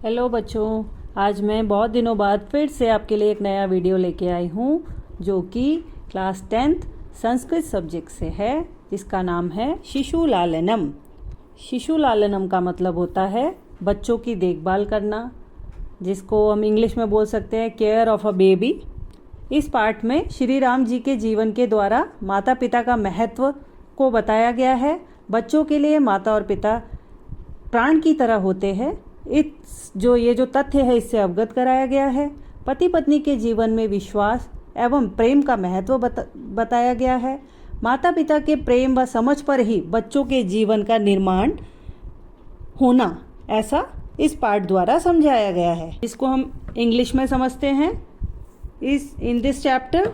Hello बच्चों, आज मैं बहुत दिनों बाद फिर से आपके लिए एक नया वीडियो लेके आई हूँ जो कि क्लास 10th संस्कृत सब्जेक्ट से है, जिसका नाम है शिशु लालनम। शिशु लालनम का मतलब होता है बच्चों की देखभाल करना, जिसको हम इंग्लिश में बोल सकते हैं केयर ऑफ अ बेबी। इस पार्ट में श्री राम जी के जीवन के द्वारा माता पिता का महत्व को बताया गया है। बच्चों के लिए माता और पिता प्राण की तरह होते हैं। ये जो तथ्य है इससे अवगत कराया गया है। पति पत्नी के जीवन में विश्वास एवं प्रेम का महत्व बताया गया है। माता पिता के प्रेम व समझ पर ही बच्चों के जीवन का निर्माण होना, ऐसा इस पाठ द्वारा समझाया गया है। इसको हम इंग्लिश में समझते हैं। In this chapter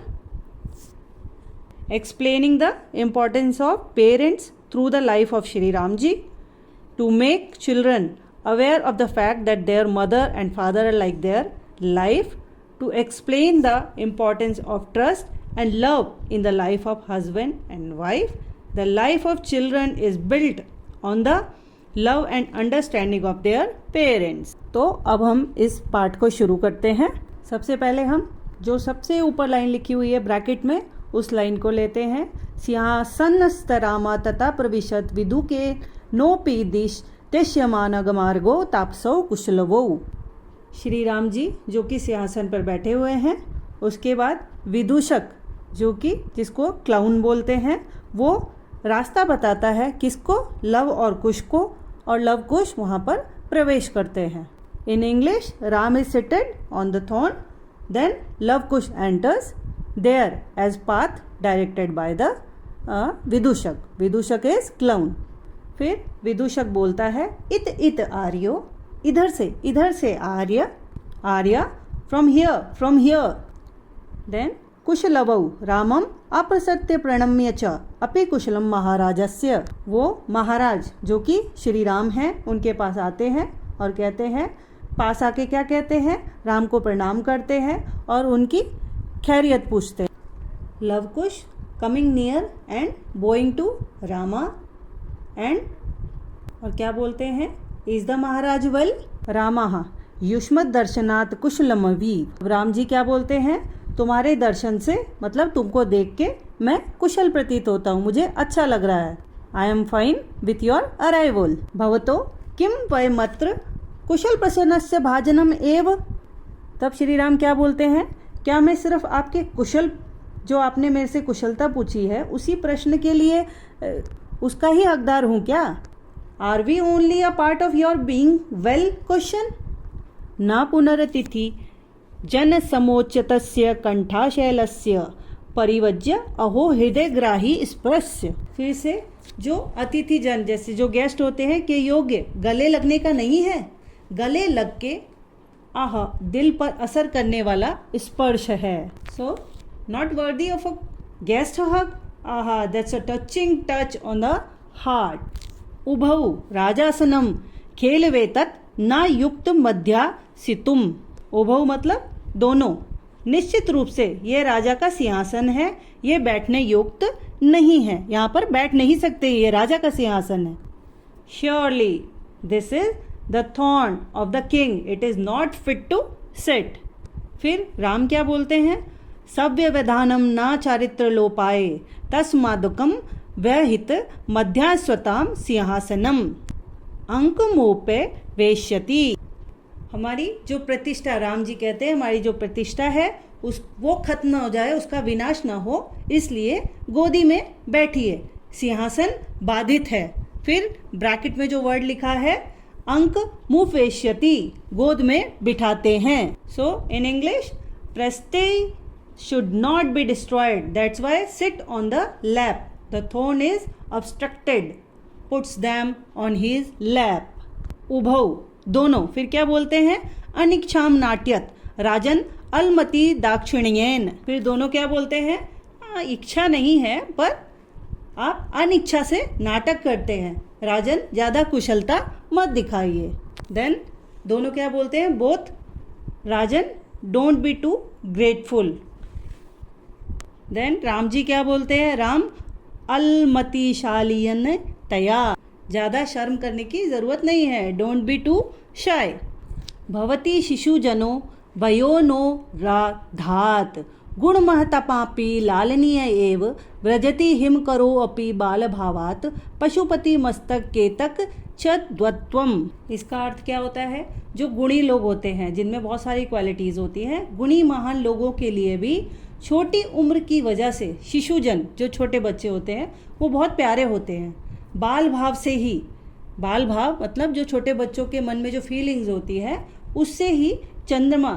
explaining the importance of parents through the life of Shri Ram ji to make children aware of the fact that their mother and father are like their life, to explain the importance of trust and love in the life of husband and wife. The life of children is built on the love and understanding of their parents. तो अब हम इस पाठ को शुरू करते हैं। सबसे पहले हम जो सबसे ऊपर लाइन लिखी हुई है ब्रैकेट में, उस लाइन को लेते हैं। सिंहासनस्तरामा तथा प्रविशत विदु के नोपि दिश तेष्यमानगमार्गो तापसौ कुशलवो। श्री राम जी जो कि सिंहासन पर बैठे हुए हैं, उसके बाद विदूषक जो कि जिसको क्लाउन बोलते हैं, वो रास्ता बताता है किसको, लव और कुश को, और लव कुश वहाँ पर प्रवेश करते हैं। In English, Ram is seated on the throne, then Lav Kush enters there as path directed by the vidushak. Vidushak is clown. फिर विदूषक बोलता है इत इत आर्यो, इधर से आर्य, आर्य फ्रॉम हियर। देन कुशलवौ रामम अप्रसत्य प्रणम्य च अपि कुशलम महाराजस्य। वो महाराज जो कि श्री राम हैं उनके पास आते हैं और कहते हैं, पास आके क्या कहते हैं, राम को प्रणाम करते हैं और उनकी खैरियत पूछते हैं। Lav Kush coming near and bowing to Rama and और क्या बोलते हैं, is the Maharaj well Rama युष्मत दर्शनात् कुशलमवी। राम जी क्या बोलते हैं, तुम्हारे दर्शन से मतलब तुमको देख के मैं कुशल प्रतीत होता हूँ, मुझे अच्छा लग रहा है। I am fine with your arrival भवतो किम वयमत्र कुशल प्रसन्नस्य भाजनम एव। तब श्री राम क्या बोलते हैं, क्या मैं सिर्फ आपके कुशल, जो आपने मेरे से कुशलता पूछी है, उसी प्रश्न के लिए उसका ही हकदार हूँ क्या? Are we only a part of your being well question. न पुनरतिथि जन समोच्चतस्य कंठाशैलस्य परिवज्य अहो हृदयग्राही स्पर्श्य। फिर से जो अतिथि जन, जैसे जो गेस्ट होते हैं, के योग्य गले लगने का नहीं है, गले लग के आह दिल पर असर करने वाला स्पर्श है। So not worthy of a guest hug, aha that's a touching touch on the heart. उभौ राजासनम खेल वेतत न युक्त मध्या सितुम। उभौ मतलब दोनों। निश्चित रूप से ये राजा का सिंहासन है, ये बैठने युक्त नहीं है, यहाँ पर बैठ नहीं सकते, ये राजा का सिंहासन है। Surely this is the throne of the king, it is not fit to sit. फिर राम क्या बोलते हैं, सव्य विधानम न चारित्र लोपाए तस्मादुकम व्यहित मध्यास्वताम सिंहासनम अंकमोपे वेश्यति। हमारी जो प्रतिष्ठा, राम जी कहते हैं हमारी जो प्रतिष्ठा है वो खत्म न हो जाए, उसका विनाश न हो, इसलिए गोदी में बैठिए, सिंहासन बाधित है। फिर ब्रैकेट में जो वर्ड लिखा है अंक मुपेष्यति, गोद में बिठाते हैं। So in English, prestige should not be destroyed, that's why sit on the lap, the throne is obstructed, puts them on his lap। उभौ दोनों। फिर क्या बोलते हैं, अनिच्छाम नाट्यत राजन अलमति दाक्षिण्येन। फिर दोनों क्या बोलते हैं, इच्छा नहीं है पर आप अनिच्छा से नाटक करते हैं, राजन ज्यादा कुशलता मत दिखाइए। देन दोनों क्या बोलते हैं, both rajan don't be too grateful. Then Ram ji क्या बोलते हैं, राम अलमतिशालियन तया, ज़्यादा शर्म करने की ज़रूरत नहीं है, डोंट बी टू शाय। भवती शिशुजनो वयो नो राधात गुणमहतपापी लालनीय एव व्रजति हिम करो अपि बालभावात पशुपति मस्तक केतक चद्वत्वम। इसका अर्थ क्या होता है? जो गुणी लोग होते हैं, जिनमें बहुत सारी क्वालिटीज़ होती हैं, गुणी महान लोगों के लिए भी छोटी उम्र की वजह से शिशुजन, जो छोटे बच्चे होते हैं, वो बहुत प्यारे होते हैं। बाल भाव से ही, बाल भाव मतलब जो छोटे बच्चों के मन में जो फीलिंग्स होती है, उससे ही चंद्रमा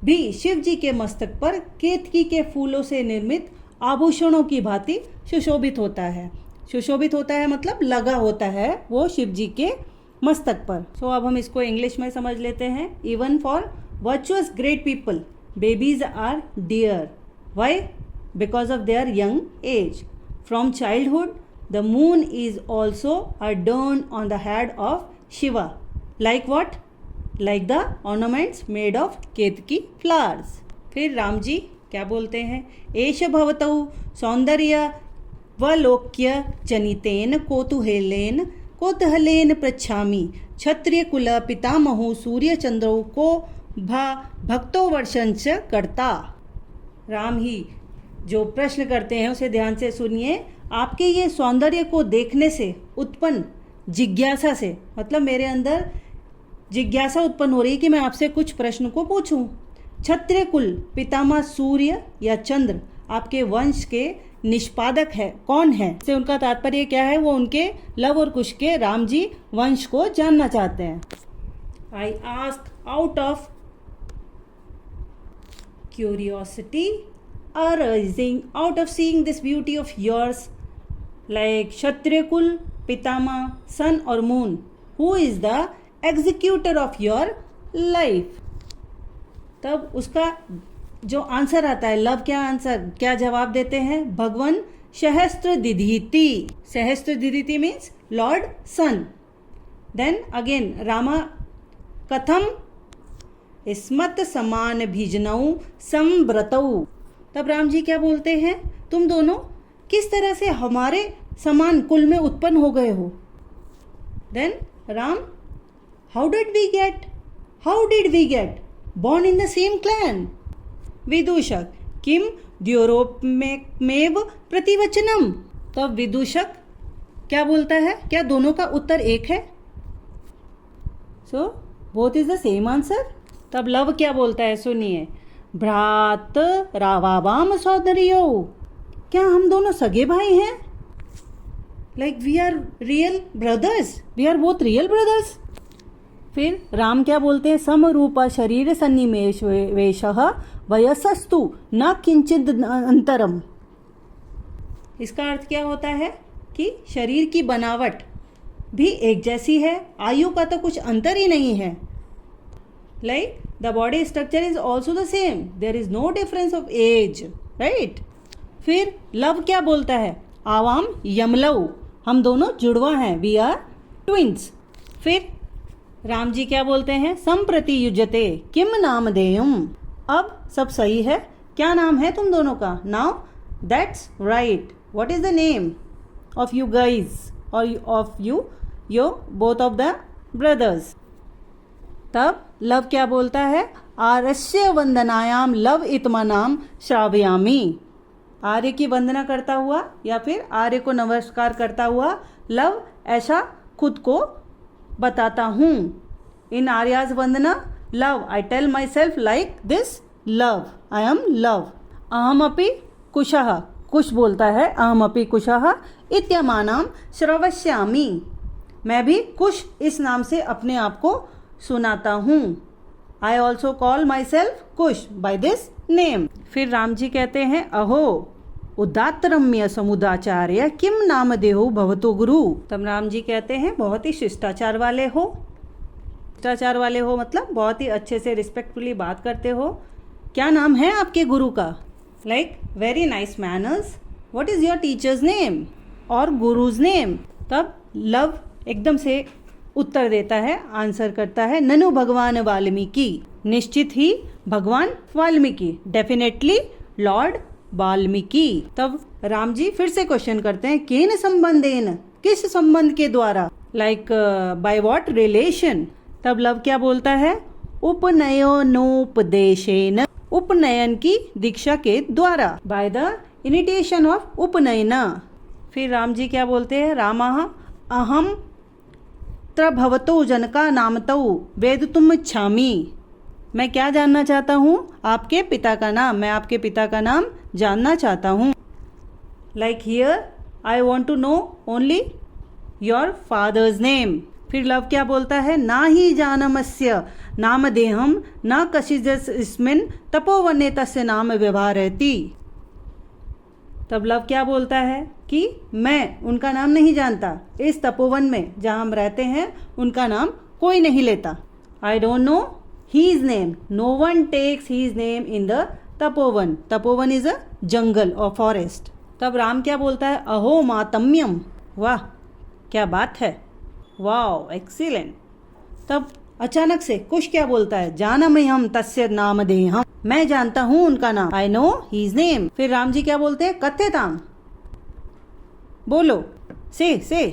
भी शिव जी के मस्तक पर केतकी के फूलों से निर्मित आभूषणों की भांति सुशोभित होता है। सुशोभित होता है मतलब लगा होता है वो शिव जी के मस्तक पर। सो अब हम इसको इंग्लिश में समझ लेते हैं। Even for virtuous great people babies are dear. Why? Because of their young age. From childhood the moon is also adorned on the head of Shiva. Like what? Like the ornaments made of ketaki flowers. फिर राम जी क्या बोलते हैं? एष भवतौ सौंदर्य वलोक्य जनितेन कौतूहलेन पृच्छामि क्षत्रिय कुल पितामहो सूर्य चंद्रो को भक्तो वर्षंच करता। राम ही जो प्रश्न करते हैं उसे ध्यान से सुनिए। आपके ये सौंदर्य को देखने से उत्पन्न जिज्ञासा से, मतलब मेरे अंदर जिज्ञासा उत्पन्न हो रही कि मैं आपसे कुछ प्रश्न को पूछूं। क्षत्रिय कुल पितामह सूर्य या चंद्र आपके वंश के निष्पादक है, कौन है? से उनका तात्पर्य क्या है? वो उनके लव और कुश के राम जी वंश को जानना चाहते हैं। I ask out of curiosity arising out of seeing this beauty of yours, like क्षत्रिय कुल पितामह सन और moon, who is the executor of your life। तब उसका जो आंसर आता है, लव क्या आंसर, क्या जवाब देते हैं? भगवान सहस्त्र दिधीति। सहस्त्र दिधीति मीन्स लॉर्ड सन। देन अगेन रामा कथम स्मत समान भिजनऊ संव्रतऊ। तब राम जी क्या बोलते हैं? तुम दोनों किस तरह से हमारे समान कुल में उत्पन्न हो गए हो। Then Ram, how did we get born in the same clan? विदूषक, किम द्योरोपमेव प्रतिवचनम। तब विदूषक क्या बोलता है? क्या दोनों का उत्तर एक है? So both is the same answer. तब लव क्या बोलता है? सुनिए। भ्रात रावावाम सौदर्यो, क्या हम दोनों सगे भाई हैं? Like we are real brothers, we are both real brothers. फिर राम क्या बोलते हैं? समरूप शरीर सन्निमेश वेशः वयसस्तु न किंचिद अंतरम। इसका अर्थ क्या होता है? कि शरीर की बनावट भी एक जैसी है, आयु का तो कुछ अंतर ही नहीं है। Like the body structure is also the same, there is no difference of age, right. फिर लव क्या बोलता है? आवाम यमलऊ, हम दोनों जुड़वा हैं, वी आर ट्विंस। फिर राम जी क्या बोलते हैं? संप्रति युजते किम नाम देयम। अब सब सही है, क्या नाम है तुम दोनों का? Now that's right, what is the name of you guys और of you your both of the brothers. तब लव क्या बोलता है? आर्यस्य वंदनायाम लव इत्मनाम श्रावयामी। आर्य की वंदना करता हुआ या फिर आर्य को नमस्कार करता हुआ लव ऐसा खुद को बताता हूँ। In Arya's Vandana Lav I tell myself like this Lav, I am Lav. अहम अपि कुशः, कुश बोलता है अहम अपि कुशः इत्यमानाम श्रवश्यामी, मैं भी कुश इस नाम से अपने आप को सुनाता हूँ। I also call myself Kush by this name. फिर राम जी कहते हैं अहो उदात्तरम्य समुदाचार्य किम नाम देहो भवतो गुरु। तब राम जी कहते हैं बहुत ही शिष्टाचार वाले हो। शिष्टाचार वाले हो मतलब बहुत ही अच्छे से रिस्पेक्टफुली बात करते हो। क्या नाम है आपके गुरु का? Like very nice manners. What is your teachers name और गुरुज नेम? तब लव एकदम से उत्तर देता है, आंसर करता है, ननु भगवान वाल्मीकि, निश्चित ही भगवान वाल्मीकि, डेफिनेटली लॉर्ड वाल्मीकि। तब राम जी फिर से क्वेश्चन करते हैं केन संबंधेन, किस संबंध के द्वारा, लाइक बाय व्हाट रिलेशन। तब लव क्या बोलता है? उपनयनोपदेशेन, उपनयन की दीक्षा के द्वारा, बाय द इनिटिएशन ऑफ उपनयना। फिर राम जी क्या बोलते हैं, रामः अहम त्रभवतो जनका नामतौ वेदितुम् इच्छामि। मैं क्या जानना चाहता हूँ, आपके पिता का नाम, मैं आपके पिता का नाम जानना चाहता हूँ। Like here I want to know only your father's name. फिर लव क्या बोलता है, ना ही जानमस्य नामदेहम न कशिजस्मिन् तपोवने तस्य नाम व्यवहारति। तब लव क्या बोलता है कि मैं उनका नाम नहीं जानता, इस तपोवन में जहाँ हम रहते हैं उनका नाम कोई नहीं लेता। I don't know his name, no one takes his name in the Tapovan. Tapovan is a jungle और फॉरेस्ट। तब राम क्या बोलता है, अहो मातम्यम, वाह क्या बात है, वाओ एक्सीलेंट। तब अचानक से कुश क्या बोलता है, जानमह्यम तस्य नामधेयम्, मैं जानता हूँ उनका नाम, आई नो हीज नेम। फिर राम जी क्या बोलते हैं, कथ्यताम, बोलो, से।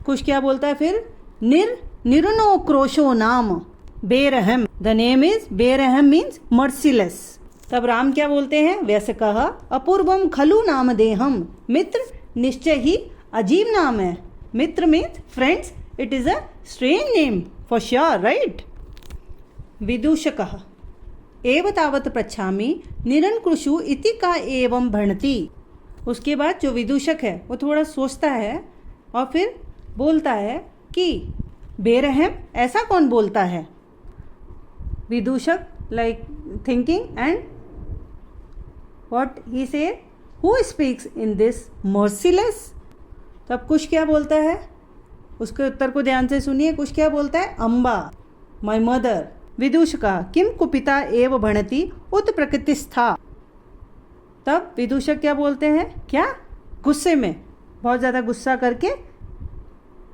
कुश क्या बोलता है फिर, निरुनो क्रोशो नाम बेरहम, द नेम इज बेरहम मीन्स मर्सीलेस। तब राम क्या बोलते हैं, व्यसकः अपूर्वम खलु नामदेहम्, मित्र निश्चय ही अजीब नाम है। Mitra means friends, it is a strange name for sure, right. विदूषकः एव तावत् पृच्छामि निरंकुशु इति का एवं भणति। उसके बाद जो विदूषक है वो थोड़ा सोचता है और फिर बोलता है कि बेरहम ऐसा कौन बोलता है। Vidushak like thinking and what he say, who speaks in this merciless. तब कुश क्या बोलता है, उसके उत्तर को ध्यान से सुनिए। कुश क्या बोलता है, अम्बा माय मदर। विदूषका किम कुपिता एव भणति उत प्रकृतिस्था। तब विदूषक क्या बोलते हैं, क्या गुस्से में, बहुत ज़्यादा गुस्सा करके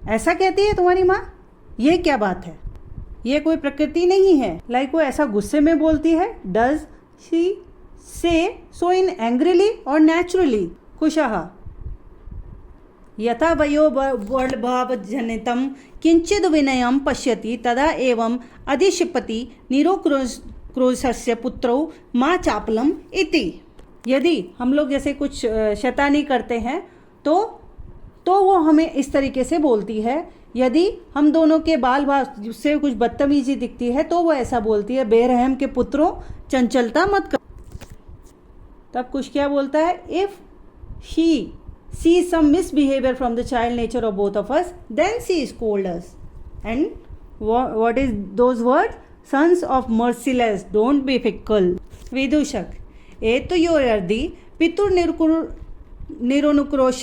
ऐसा कहती है तुम्हारी माँ, ये क्या बात है, ये कोई प्रकृति नहीं है। लाइक वो ऐसा गुस्से में बोलती है। डज शी से सो इन एंग्रीली और नेचुरली। कुशः यथा वयो वर्णभाव जनितम किंचिद विनयम पश्यति तदा एवं अधिक्षिपति निरोक्रोशस्य पुत्रौ माँ चापलम इति। यदि हम लोग जैसे कुछ शैतानी करते हैं तो वो हमें इस तरीके से बोलती है। यदि हम दोनों के बाल भाव से कुछ बदतमीजी दिखती है तो वो ऐसा बोलती है, बेरहम के पुत्रों चंचलता मत कर। तब कुछ क्या बोलता है, if she sees some misbehavior from the child nature of both of us, then she scolds us. And what is those words? Sons of merciless, don't be fickle. विदूषक एतयोर्यदि पितुर्निरुनुक्रोश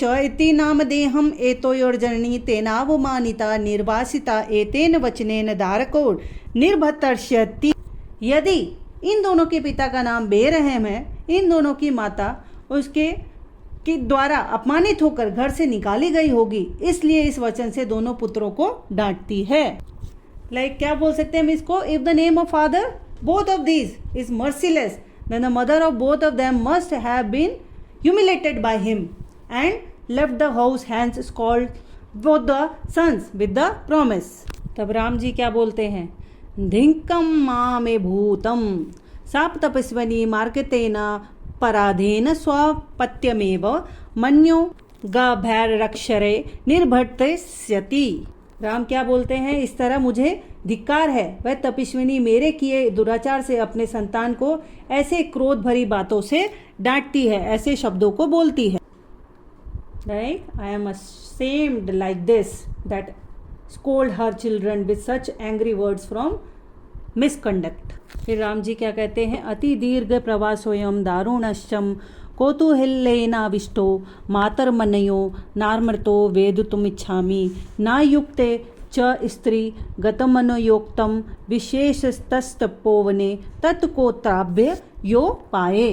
इति नामदेहम् एतयोर्जननी तेनावमानिता निर्वासिता एतेन वचनेन दारकोर निर्भतर्ष्यति। यदि इन दोनों के पिता का नाम बेरहम है, इन दोनों की माता उसके के द्वारा अपमानित होकर घर से निकाली गई होगी, इसलिए इस वचन से दोनों पुत्रों को डांटती है। लाइक क्या बोल सकते हैं हम इसको, if the name of father both of these is merciless then the mother of both of them must have been humiliated by him and left the house hands scold both the sons with the promise. तब राम जी क्या बोलते हैं, धिंकम मामे भूतम shop तपस्वनी मार्गतेन पराधेन स्वपत्यमेव मन्यो गभैरक्षरे निर्भर्तस्यति। Ram क्या बोलते हैं, इस तरह मुझे धिक्कार है, वह तपस्विनी मेरे किए दुराचार से अपने संतान को ऐसे क्रोध भरी बातों से डांटती है, ऐसे शब्दों को बोलती है। Like I am ashamed like this that scold her children with such angry words from misconduct. फिर राम जी क्या कहते हैं, अति दीर्घ प्रवासोयम दारुणश्चम कौतूहलेनाविष्टो मातर्मनयो नार्मतो वेदितुमिच्छामि नायुक्ते च स्त्री गतमनोयोक्तम विशेषतस्तपोवने तत्कोत्राभ्य यो पाए।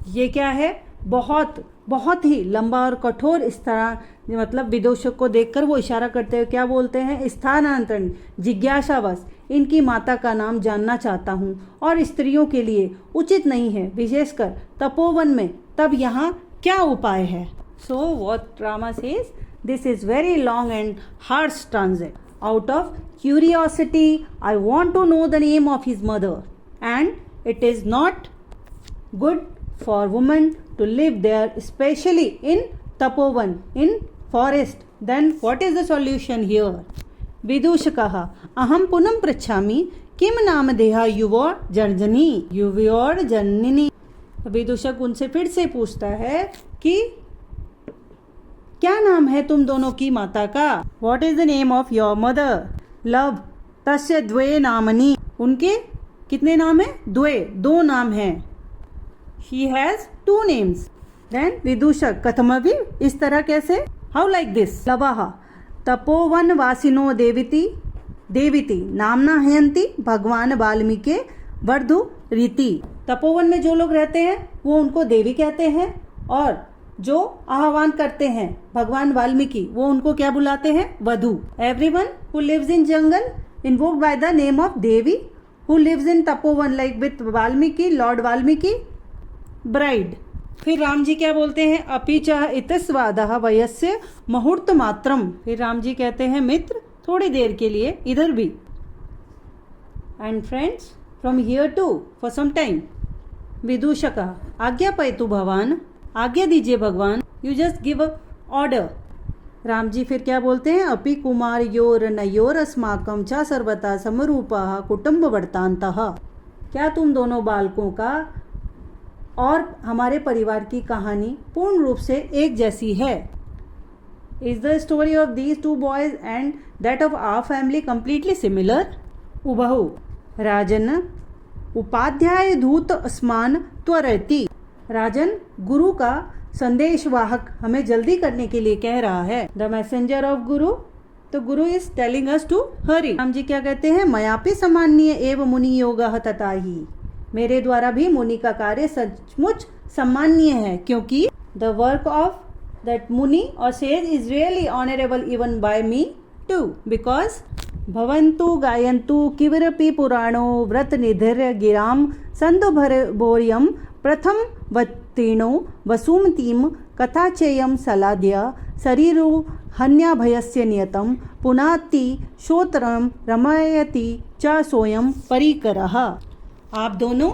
ये क्या है, बहुत ही लंबा और कठोर इस तरह, मतलब विदूषक को देखकर वो इशारा करते हुए क्या बोलते हैं, स्थानांतरण जिज्ञासावश इनकी माता का नाम जानना चाहता हूँ और स्त्रियों के लिए उचित नहीं है, विशेषकर तपोवन में, तब यहाँ क्या उपाय है। So what Rama says, this is very long and harsh ट्रांजेक्ट out of curiosity. I want to know the name of his mother. And it is not good for women to live there, especially in Tapovan, in forest. Then what is the solution here? विदूषकः अहं पुनः पृच्छामि किम नामधेयः युवोर जननी युवोर जननी। विदूषक उनसे फिर से पूछता है कि क्या नाम है तुम दोनों की माता का? What is the name of your mother? Love तस्य द्वे नामनी, उनके कितने नाम है? द्वे, दो नाम हैं। She has two names. Then विदूषक कथमपि, इस तरह कैसे? How like this? लवः तपोवन वासिनो देविति नामना हयंती भगवान वाल्मीकि वर्धु रीति। तपोवन में जो लोग रहते हैं वो उनको देवी कहते हैं, और जो आह्वान करते हैं भगवान वाल्मीकि वो उनको क्या बुलाते हैं? वधु। Everyone who lives in jungle invoked by the name of Devi, who lives in tapovan like with Valmiki, lord Valmiki, bride. फिर राम जी क्या बोलते हैं? अपि च इतस्वादः वयस्य मुहूर्त मात्रम। फिर राम जी कहते हैं मित्र थोड़ी देर के लिए इधर भी। And friends from here to for some time. विदूषकः आज्ञापयतु भवान, आज्ञा दीजिए भगवान। You just give a order. Ram ji फिर क्या बोलते हैं? अपि कुमारयोर नयोर अस्माकं च सर्वथा समरूपः कुटुंब वृत्तान्तः। क्या तुम दोनों बालकों का और हमारे परिवार की कहानी पूर्ण रूप से एक जैसी है? Is the story of these two boys and that of our family completely similar? उबहु राजन उपाध्याय दूत अस्मान त्वरति। राजन गुरु का संदेशवाहक हमें जल्दी करने के लिए कह रहा है। द मैसेंजर ऑफ गुरु, तो गुरु इज टेलिंग अस टू हरी। राम जी क्या कहते हैं? मयापि सामान्य एव मुनि योगः तथा ही। मेरे द्वारा भी मुनि का कार्य सचमुच सम्माननीय है, क्योंकि the work of that muni और sage is really honourable even by me too, because भवन्तु गायन्तु किविरपि पुराणो व्रत निधिर्य गिराम संदुभरभोर्यम प्रथम वत्तीर्णो वसुमतीम कथाचेयम सलाद्य शरीरो हन्याभयस्य नियतम पुनाति श्रोत्रम रमयति च सोयम परिकरः। आप दोनों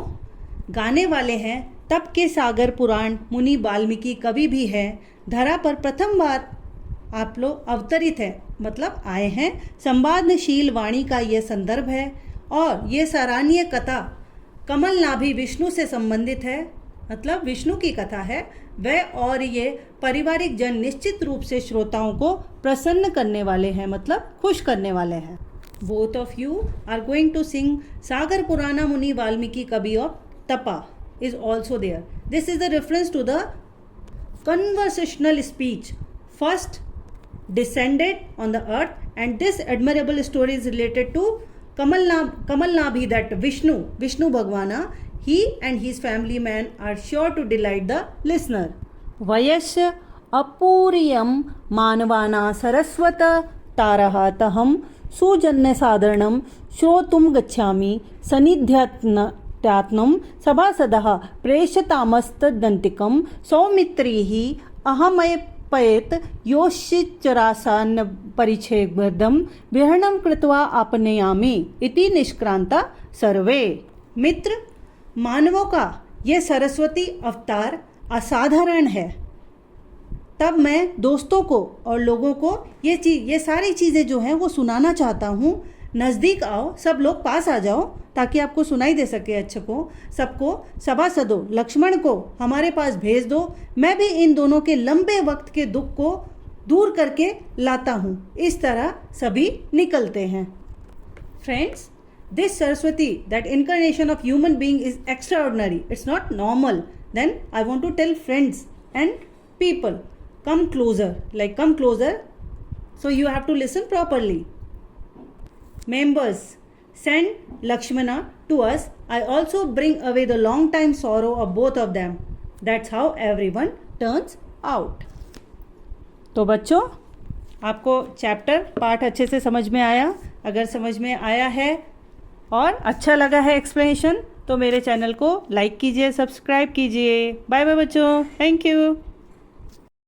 गाने वाले हैं तब के सागर पुराण मुनि वाल्मीकि कवि भी है। धरा पर प्रथम बार आप लोग अवतरित है, मतलब आए हैं। संवादनशील वाणी का यह संदर्भ है, और ये सराहनीय कथा कमल नाभि विष्णु से संबंधित है, मतलब विष्णु की कथा है वह, और ये पारिवारिक जन निश्चित रूप से श्रोताओं को प्रसन्न करने वाले हैं, मतलब खुश करने वाले हैं। Both of you are going to sing Sagar Purana Muni Valmiki Kavi of Tapa is also there. This is the reference to the conversational speech first descended on the earth, and this admirable story is related to Kamal Nabhi, that Vishnu Bhagwana. He and his family man are sure to delight the listener. Vayasya apuriyam manvana saraswat tarahataham सुजन्य साधारणं श्रोतुं गच्छामि सन्निध्यात्नं सभासदः प्रेषतामस्तदन्तिकं सौमित्रीः अहमयपयेत् योश्चिच्चरासान्न परिच्छेदं विहरणं कृत्वा आपनयामि इति निष्क्रांता सर्वे। मित्र, मानवों का ये सरस्वती अवतार असाधारण है। तब मैं दोस्तों को और लोगों को ये सारी चीज़ें जो हैं वो सुनाना चाहता हूँ। नज़दीक आओ, सब लोग पास आ जाओ ताकि आपको सुनाई दे सके। अच्छे को सबको सभासदों लक्ष्मण को हमारे पास भेज दो। मैं भी इन दोनों के लंबे वक्त के दुख को दूर करके लाता हूँ। इस तरह सभी निकलते हैं। Friends, this Saraswati, that incarnation of human being, is extraordinary. It's not normal. Then I want to tell friends and people, come closer, like come closer. So you have to listen properly. Members, send Lakshmana to us. I also bring away the long time sorrow of both of them. That's how everyone turns out. तो बच्चों, आपको chapter पाठ अच्छे से समझ में आया? अगर समझ में आया है और अच्छा लगा है एक्सप्लेनेशन, तो मेरे चैनल को लाइक कीजिए, सब्सक्राइब कीजिए। बाय बाय बच्चों, थैंक यू।